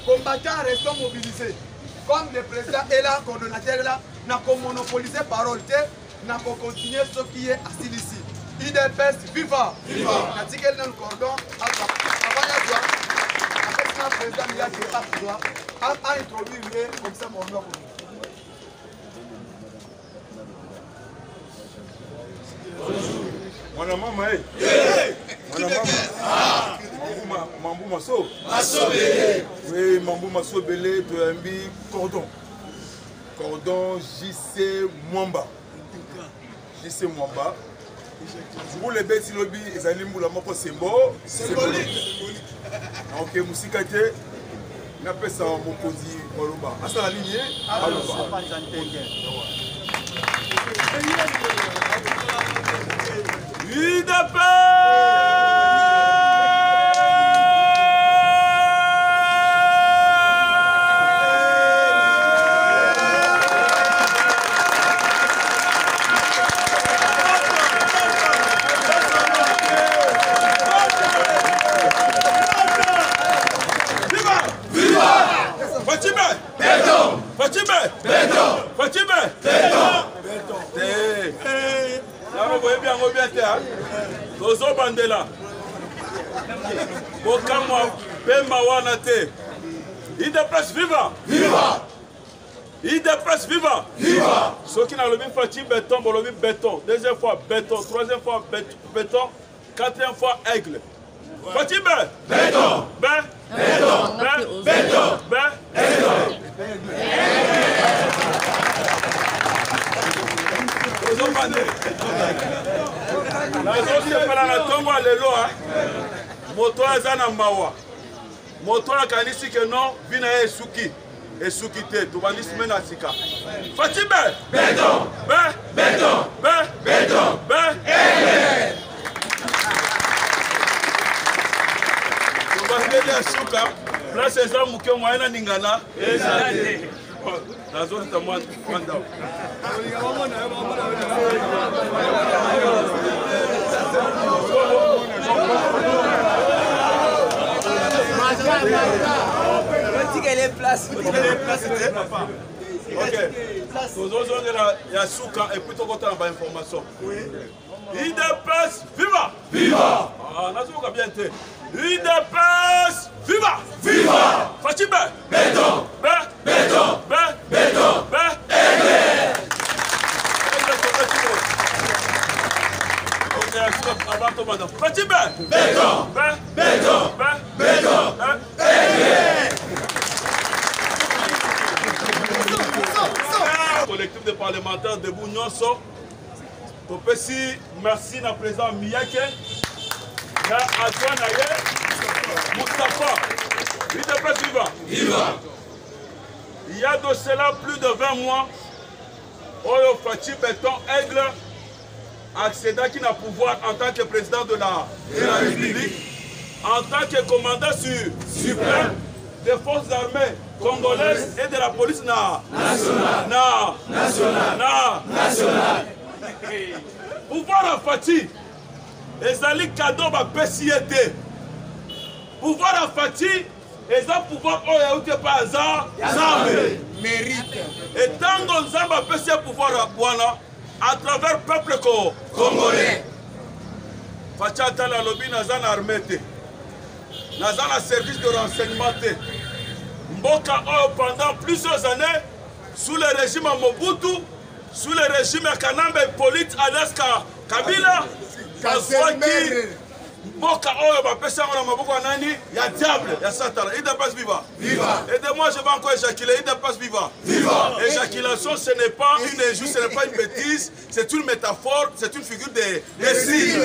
combattants restons mobilisés. Comme le président est là, coordonnateur là, n'a qu'à monopoliser parole, n'a qu'à continuer ce qui est assis ici. IDPS, viva! Viva! N'a dit qu'elle n'a le cordon, avant le président a introduit comme ça mon nom. Mon maman, Mambou Masso. Oui, Mambou Masso Belé, Toyambi, Cordon. Cordon, JC Mwamba. JC Mwamba. Pour les bêtes lobby, ils allaient mouler mon symbolique. Ok, Moussikate. On appelle ça Mokozi Maloba. À ça la ligne, Maloba. Bandela Bokamwa Pemba Wanate IDPS viva! Viva! IDPS viva! Viva! Ceux qui n'ont le Fati béton, le béton. Deuxième fois béton, troisième fois béton, quatrième fois aigle. Fati béton! Béton! Béton! Béton! La tongo lelo moto azana mawa moto akanisi ke non vina esuki te to bandisi mena sika Fatibe béton béton béton to bandeli asuka place eza muke mwana ningana ezate nazo tamwa kwanda les places. Ok. Nous avons la souka et plutôt content de l'information. IDPS, viva! Viva! Ah, nous avons bien été. IDPS, viva! Viva! Fatime! Béton! Béton! Béton! Fatime! Béton! Béton! Béton! Collectif de parlementaires de Bougnoso. Merci à président Miyake, à Antoine Aye, Moustapha. IDPS viva. Viva. Il y a de cela plus de 20 mois, Oyo Fati Béton Aigle accéda qui n'a pouvoir en tant que président de la République, en tant que commandant suprême des forces armées congolaises et de la police nationale. Pouvoir à Fati, ezali cadeau ba PCT. Pouvoir à Fati, eza pouvoir oyo outé pas hasard, Nzambe mérite. Et tant que Nzambe a PCT pouvoir à Bwana à travers le peuple congolais. Fati atala lobi nazana armée te. Nazana service de renseignement te. Mboka oyo pendant plusieurs années sous le régime Mobutu, sous le régime Kanambe Polite Alaska Kabila, Kazwaki, Mboka oyo bapesa ngona maboko nani ya diable ya Satan. IDPS viva. Viva. Et de moi je vais encore éjaculer. IDPS viva. Viva. Éjaculation ce n'est pas une injure, ce n'est pas une bêtise, c'est une métaphore, c'est une figure de signe.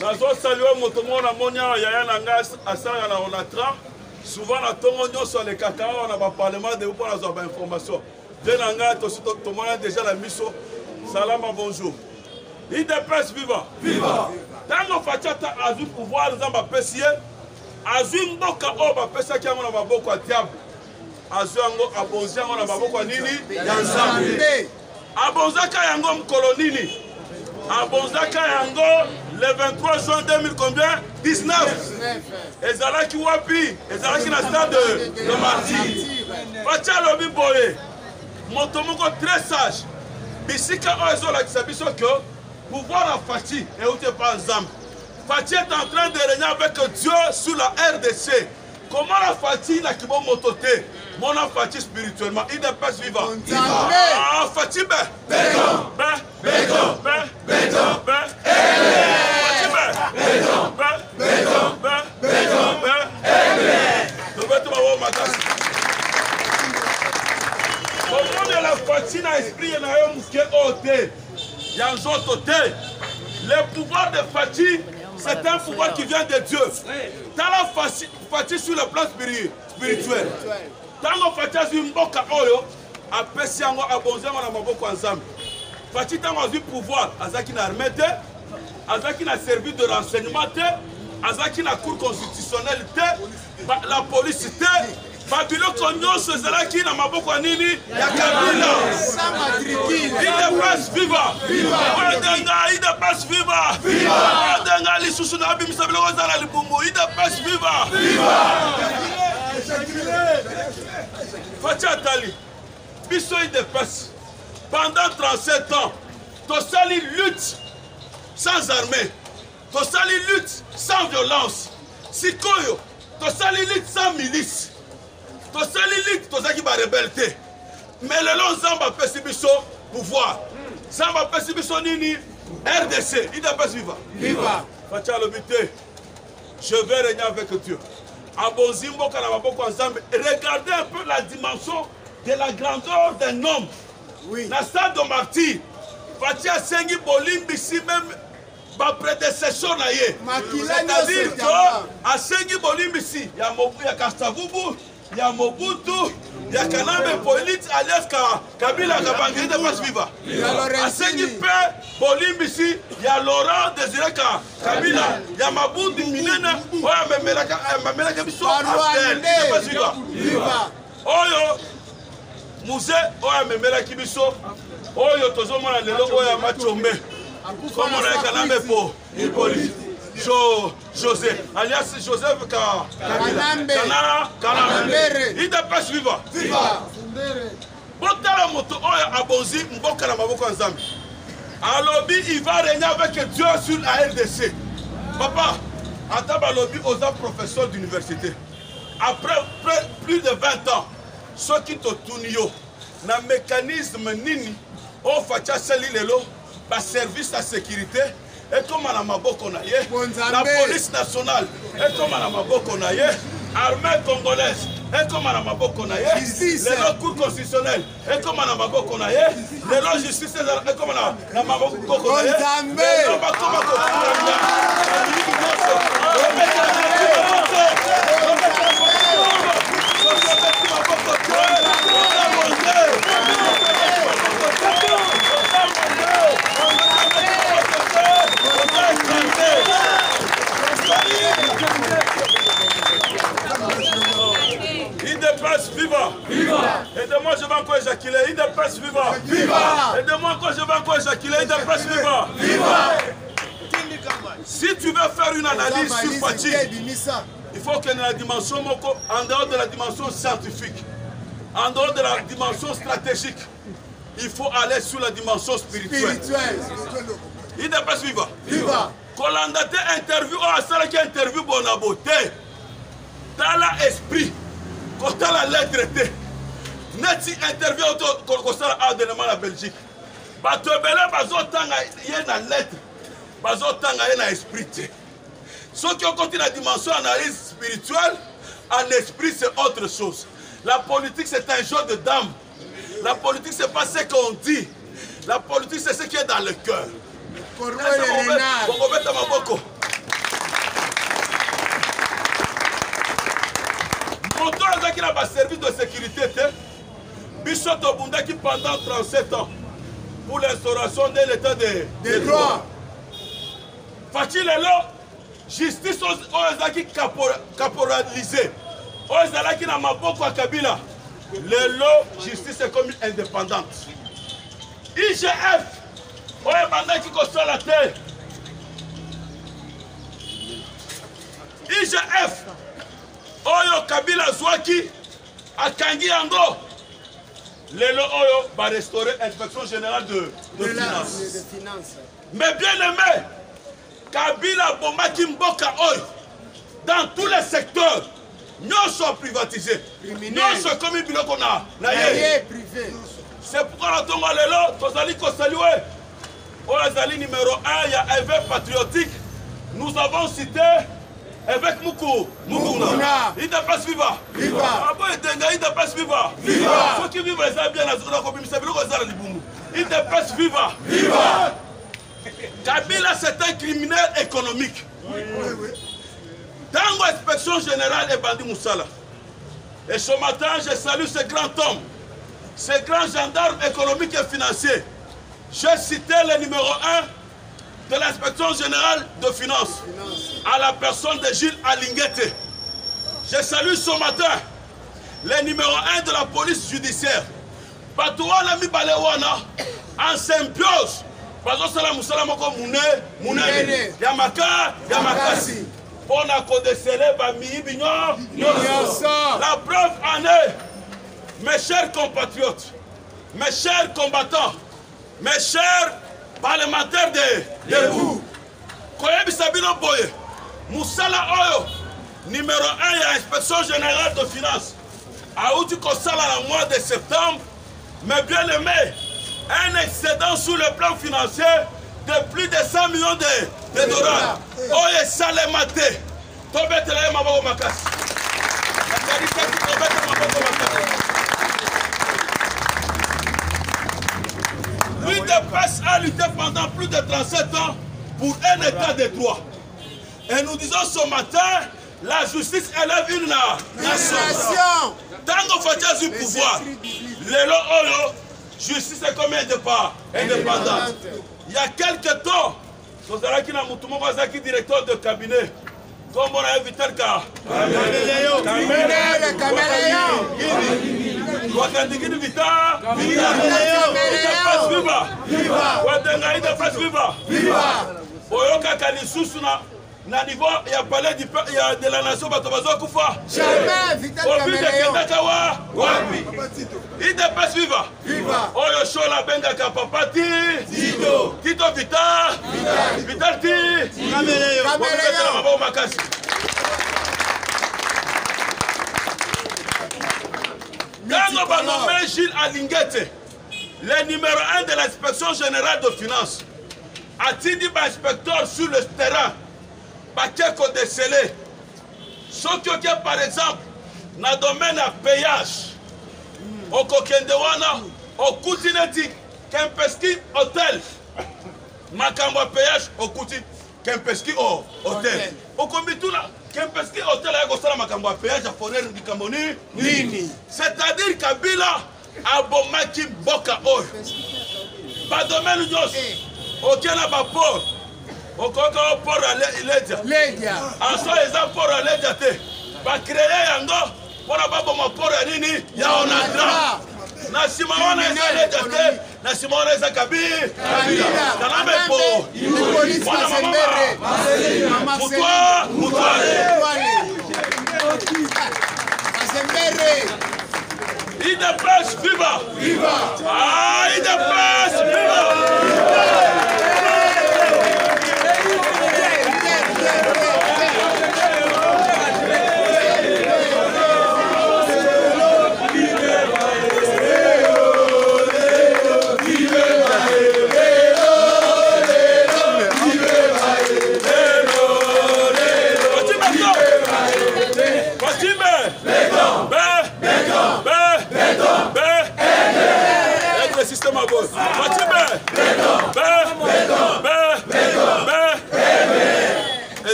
Nazo saluer motongo na monia yaya nanga asanga na onatra. Souvent na tongo nyoso le cacao na ba parlement de pour avoir ba information. Venanga to mona déjà la miso. Salama bonjour. IDPS viva. Viva. Tango fachata azu pouvoir zamba pesier. Azu mboka o ba pesa ki ngona maboko a diable. Azu ngo abonzi ngona maboko nini? Ya Nzambe. Abonzaka yango mkolonini. Abonzaka yango le 23 juin 2000 combien 19. Ezalaki wapi? Ezalaki na stade de Martyr. Fatia lobi boye. Moto moko très sage. Bisika ozo la kisabiso que pouvoir à Fati et où t'es pas ensemble. Fati est en train de régner avec Dieu sous la RDC. Comment la Fati n'a qui bon mototé? Mon Fati spirituellement, il est pas vivant. Ah, Fati béton. Comment de la Fati n'a esprit n'a eu mousquet ôté? Le pouvoir de Fati, c'est un pouvoir qui vient de Dieu. T'as la Fati sur le plan spirituel. Tango Fati a vu mboka oyo, apesi yango abonzema na maboko ensemble. Fati tango a vu pouvoir, azaki na armée te, azaki na service de renseignement te, azaki na cour constitutionnelle te, la police te. Babiloko nyonso ezalaki na maboko ya nini ya Kabila. Il dépasse viva. Il dépasse viva. Odenga lisusu na bimisa biloko ezala libumbu. Il dépasse viva. Fati Atali, biso il dépasse. Pendant 37 ans, tosali lutte sans armée. Tosali lutte sans violence. Sikoyo, tosali lutte sans milice. Tosali lutte, tosaki ba rebelle. Mais le long Zamba pesi biso pouvoir. Zamba pesi biso nini RDC, il dépasse viva. Viva. Fati Alobité, je vais régner avec Dieu. Abonzimbo Kanaboko ensemble, regardez un peu la dimension de la grandeur d'un homme. Oui. La stade de Martyr. Fati Asengi Bolimbi si même ma prédécesseur na ye. C'est-à-dire que Asengi Bolimbi si, il y a Kastavubu, il y a Mobutu, il y a Kanambe Polite, alias Kabila Kabangi, il dépasse viva. Asengi Pe Bolimbi si, il y a Laurent Désiré Kabila, il y a Mabudu Minena, il y a Mamelaka Bisso, il dépasse viva. Oyo, Mouze, oya memela kibiso, oyo tozomona lelo oya machombe. Komona Kanambe po, Hippolyte, José, alias Joseph Kanambe. Il dépasse viva. Botala moto oya abonzi mboka na maboko ensemble. Alobi il va régner avec Dieu sur la RDC. Papa, Ataba Lobi osa professeur d'université. Après plus de 20 ans, ceux qui te tournent, na mécanisme nini, on fait sali lelo, ba service de sécurité, et comme à la maboko na ye, la police nationale, et comme à la maboko na ye, armée congolaise, et comme à la maboko na ye, le cour constitutionnel, et comme à la maboko na ye, le justice, et comme à la maboko na ye, le maboko il dépasse viva. Et de moi je vais encore éjaculer, il dépasse viva. Et de moi encore je vais encore éjaculer, il dépasse viva. Si tu veux faire une analyse sur Fati, il faut que dans la dimension en dehors de la dimension scientifique, en dehors de la dimension stratégique, il faut aller sur la dimension spirituelle. Il dépasse viva. Kolandate interview, qui interview Bonabote. Dans l'esprit, quand la lettre T, Neti interview au la Belgique. Batobele bazotanga yena lettre, bazotanga yena esprit. Ceux qui ont continué la dimension analyse spirituelle, en esprit c'est autre chose. La politique c'est un jeu de dames. La politique c'est pas ce qu'on dit. La politique c'est ce qui est dans le cœur. Moto azaki na ba service de sécurité Bisoto Bundaki pendant 37 ans pour l'instauration de l'état de droit. Fati lelo justice ozaki caporalisé. Ozalaki na maboko ya Kabila. Lelo justice est comme indépendante. IGF oyo bandaki kosala te IGF oyo Kabila zwaki akangi yango lelo oyo va restaurer inspection générale de finances. Mais bien aimé, Kabila bomaki mboka oyo dans tous les secteurs nous sommes privatisés. Nous sommes comme biloko na ye privé. C'est pourquoi la tonga lelo tozali ko saluer Oazali numéro 1, il y a éveil patriotique. Nous avons cité évêque Mukuna. Il n'a pas suivi. Viva. Il n'a pas suivi. Viva. Ceux qui vivent bien dans il n'a pas suivi. Viva. Kabila, c'est un criminel économique. Dans l'inspection générale et Bandi Moussala. Et ce matin, je salue ce grand homme, ce grand gendarme économique et financier. J'ai cité le numéro 1 de l'inspection générale de finances à la personne de Gilles Alinguete. Je salue ce matin le numéro 1 de la police judiciaire. Batouana Mibalewana en symbiose. Parce que c'est la Moussala Moko Moune, Yamaka, Yamakasi. On a condescendé Bami Bignon. La preuve en est, mes chers compatriotes, mes chers combattants, mes chers parlementaires de vous, Koyebi Sabino Boye, Moussala Oyo, numéro 1 de l'inspection générale de finances, a eu du Kosala le mois de septembre, mais bien aimé, un excédent sur le plan financier de plus de 100 millions de dollars. Oye Salemate, Tobete la Maboko Makasi. La qualité qui Tobete Maboko Makasi. L'UDPS a lutté pendant plus de 37 ans pour un état de droit. Et nous disons ce matin, la justice élève une nation. Tant qu'on fait du pouvoir, l'élo oyo, justice est comme indépendante. Il y a quelques temps, nous avons qui est directeur de cabinet. Comme on a invité le cas. Na niveau il y a parlé de la nation Batobazo Koufa. Jamais Vital Caméléon. Il dépasse viva. Oyo Shola Benga Kapapati. Tito Vital. Vital Ti. Caméléon. Quand on va nommer Gilles Alinguete, le numéro 1 de l'inspection générale de finances, a-t-il dit inspecteur sur le terrain? Bakeko décelé. Ce qui est par exemple dans le domaine à payage, au Kokendewana, au Koutineti, Kempeski Hotel, Makambo payage au Kouti, Kempeski Hotel. Au Kombitula, Kempeski Hotel a gosala Makambo payage à Foner du Kamoni. C'est-à-dire Kabila a bomaki Boka Oy. Pas domaine Dios, aucun port. On connaît un port à Lédia. En soi, ils ont un port à Lédia. Ils vont créer un port. Pour avoir un port à Nini, il y a un endroit. Nasimona est à Lédia. Nasimona est à Kabila. Dans la même peau. Moutoua. Il dépasse, viva. Ah, il dépasse, viva.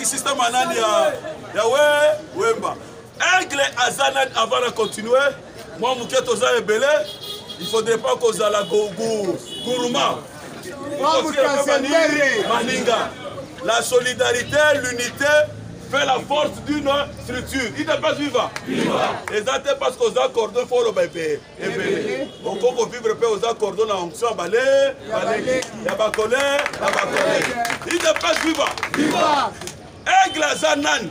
Système anani ya wemba aigle azanan avant de continuer moi mouket oza ebele il faudrait pas qu'on la gourma maninga la solidarité l'unité fait la force d'une structure il n'est pas vivant exactement parce qu'on a cordon fort au bébé on peut vivre peu aux accords en onction balé ya bakole il n'est pas vivant Aigle Zanan,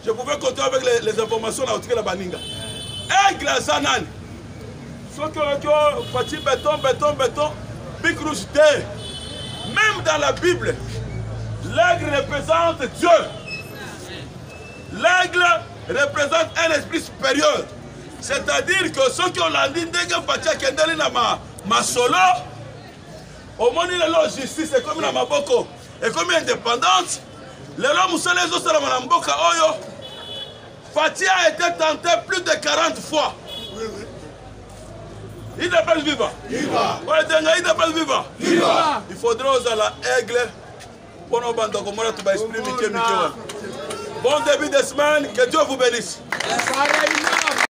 Je pouvais continuer avec les informations dans la Baninga. Aigle Zanan. Ce que Fati béton, Big Rouge T. Même dans la Bible, l'aigle représente Dieu. L'aigle représente un esprit supérieur. C'est-à-dire que ceux qui ont landé Ndenge Fatia Kendali na ma solo, au moins la justice est comme la Maboko, est comme indépendante. Les hommes sont les autres dans la Mboka Oyo. Fatia a été tenté plus de 40 fois. Il n'est pas vivant. Il n'est pas vivant. Il faudra aux la aigle pour nos bandes de exprimer. Bon début de semaine, que Dieu vous bénisse.